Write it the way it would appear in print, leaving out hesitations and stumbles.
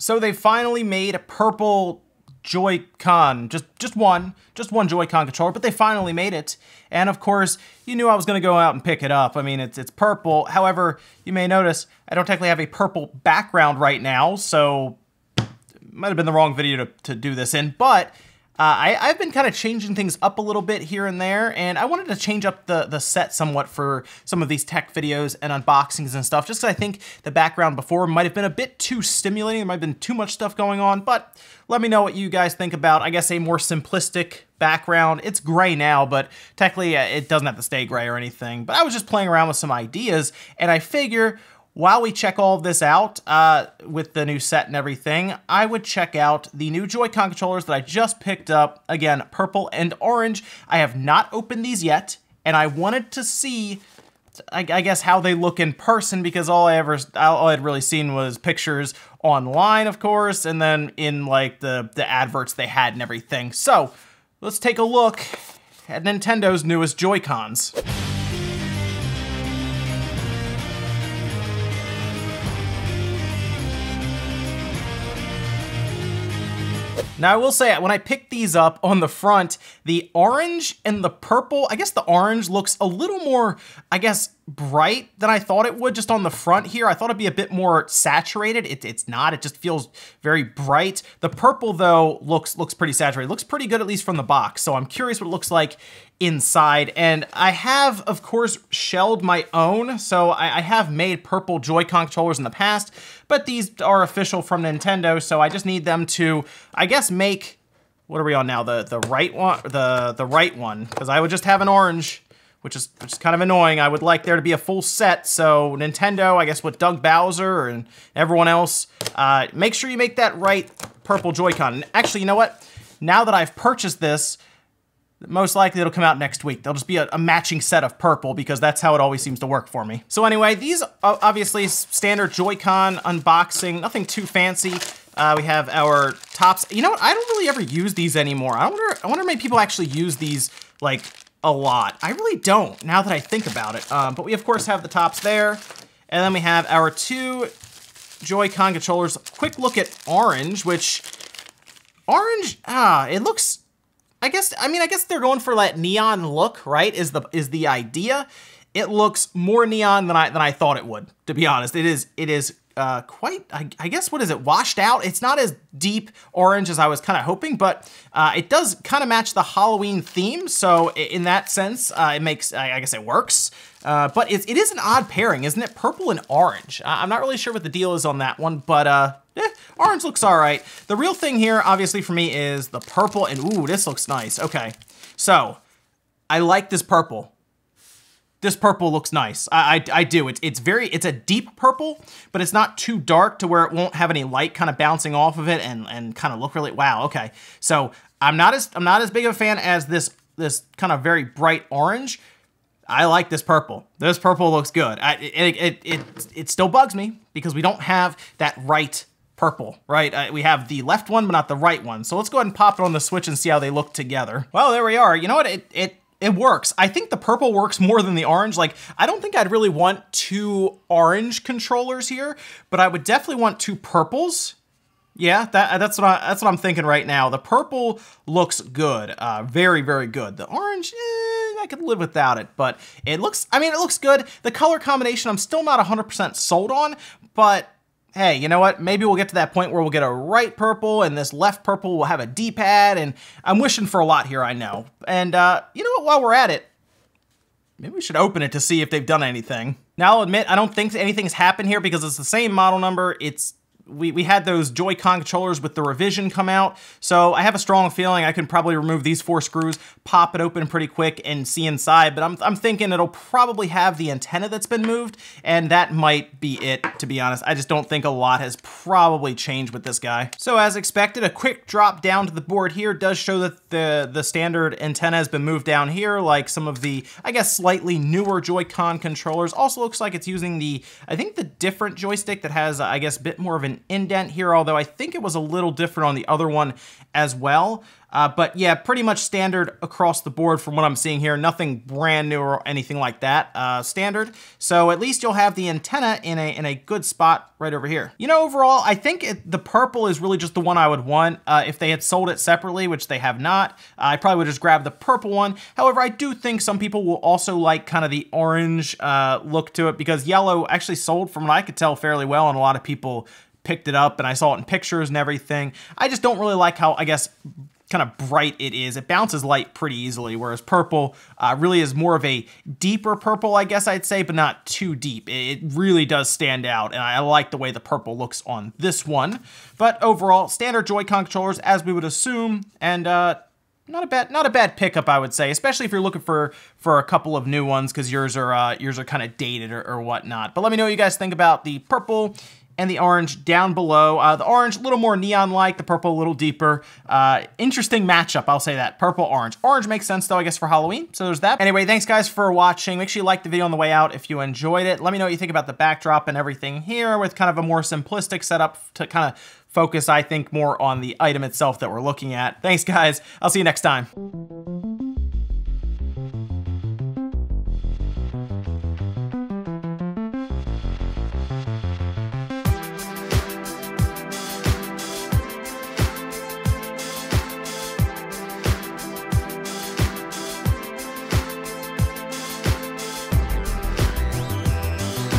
So they finally made a purple Joy-Con, just one Joy-Con controller, but they finally made it. And of course, you knew I was gonna go out and pick it up. I mean, it's purple. However, you may notice I don't technically have a purple background right now, so it might have been the wrong video to do this in, but I've been kind of changing things up a little bit here and there, and I wanted to change up the set somewhat for some of these tech videos and unboxings and stuff, just because I think the background before might have been a bit too stimulating. There might have been too much stuff going on, but let me know what you guys think about, I guess, a more simplistic background. It's gray now, but technically it doesn't have to stay gray or anything. But I was just playing around with some ideas, and I figure while we check all of this out with the new set and everything, I would check out the new Joy-Con controllers that I just picked up. Again, purple and orange. I have not opened these yet, and I wanted to see, I guess, how they look in person, because all I'd really seen was pictures online, of course, and then in like the adverts they had and everything. So let's take a look at Nintendo's newest Joy-Cons. Now, I will say, when I picked these up on the front, the orange and the purple, I guess the orange looks a little more, I guess, bright than I thought it would just on the front here. I thought it'd be a bit more saturated. It's not, it just feels very bright. The purple, though, looks pretty saturated. It looks pretty good, at least from the box, so I'm curious what it looks like inside. And I have, of course, shelled my own, so I have made purple Joy-Con controllers in the past, but these are official from Nintendo, so I just need them to, I guess, make, what are we on now? The right one, the right one, because I would just have an orange, which is kind of annoying. I would like there to be a full set, so Nintendo, I guess with Doug Bowser and everyone else, make sure you make that right purple Joy-Con. And actually, you know what? Now that I've purchased this, most likely it'll come out next week. There'll just be a matching set of purple, because that's how it always seems to work for me. So anyway, these obviously standard Joy-Con unboxing, nothing too fancy. We have our tops. You know what? I don't really ever use these anymore. I wonder how many people actually use these, like, a lot. I really don't, now that I think about it. But we, of course, have the tops there. And then we have our two Joy-Con controllers. Quick look at orange, which, orange, it looks, I guess they're going for that neon look, right, is the idea. It looks more neon than I thought it would, to be honest. It is quite, I guess, what is it, washed out? It's not as deep orange as I was kind of hoping, but it does kind of match the Halloween theme, so in that sense, it makes, I guess it works. But it is an odd pairing, isn't it? Purple and orange. I'm not really sure what the deal is on that one, but orange looks all right. The real thing here, obviously, for me is the purple, and ooh, this looks nice. Okay, so I like this purple. This purple looks nice. I do. It's a deep purple, but it's not too dark to where it won't have any light kind of bouncing off of it and kind of look really, wow, okay. So I'm not as big of a fan as this kind of very bright orange. I like this purple. This purple looks good. It still bugs me because we don't have that right purple, right? We have the left one, but not the right one. So let's go ahead and pop it on the Switch and see how they look together. Well, there we are. You know what? It works. I think the purple works more than the orange. Like, I don't think I'd really want two orange controllers here, but I would definitely want two purples. Yeah, that's what I'm thinking right now. The purple looks good, very, very good. The orange, I could live without it, but it looks good. The color combination, I'm still not 100% sold on, but hey, you know what? Maybe we'll get to that point where we'll get a right purple and this left purple will have a D-pad, and I'm wishing for a lot here, I know. And you know what, while we're at it, maybe we should open it to see if they've done anything. Now, I'll admit, I don't think anything's happened here because it's the same model number. We had those Joy-Con controllers with the revision come out, so I have a strong feeling I can probably remove these 4 screws, pop it open pretty quick, and see inside, but I'm thinking it'll probably have the antenna that's been moved, and that might be it, to be honest. I just don't think a lot has probably changed with this guy. So as expected, a quick drop down to the board here does show that the standard antenna has been moved down here, like some of the, I guess, slightly newer Joy-Con controllers. Also looks like it's using I think the different joystick that has, I guess, a bit more of an an indent here, although I think it was a little different on the other one as well. But yeah, pretty much standard across the board from what I'm seeing here. Nothing brand new or anything like that, standard. So at least you'll have the antenna in a good spot right over here. You know, overall, I think the purple is really just the one I would want. If they had sold it separately, which they have not, I probably would just grab the purple one. However, I do think some people will also like kind of the orange look to it, because yellow actually sold, from what I could tell, fairly well, and a lot of people picked it up, and I saw it in pictures and everything. I just don't really like how, I guess, kind of bright it is. It bounces light pretty easily, whereas purple really is more of a deeper purple, I guess I'd say, but not too deep. It really does stand out, and I like the way the purple looks on this one. But overall, standard Joy-Con controllers, as we would assume, and not a bad pickup, I would say, especially if you're looking for a couple of new ones, because yours are kind of dated or whatnot. But let me know what you guys think about the purple and the orange down below. The orange, a little more neon-like, the purple a little deeper. Interesting matchup, I'll say that. Purple, orange. Orange makes sense, though, I guess, for Halloween, so there's that. Anyway, thanks, guys, for watching. Make sure you like the video on the way out if you enjoyed it. Let me know what you think about the backdrop and everything here, with kind of a more simplistic setup to kind of focus, I think, more on the item itself that we're looking at. Thanks, guys. I'll see you next time.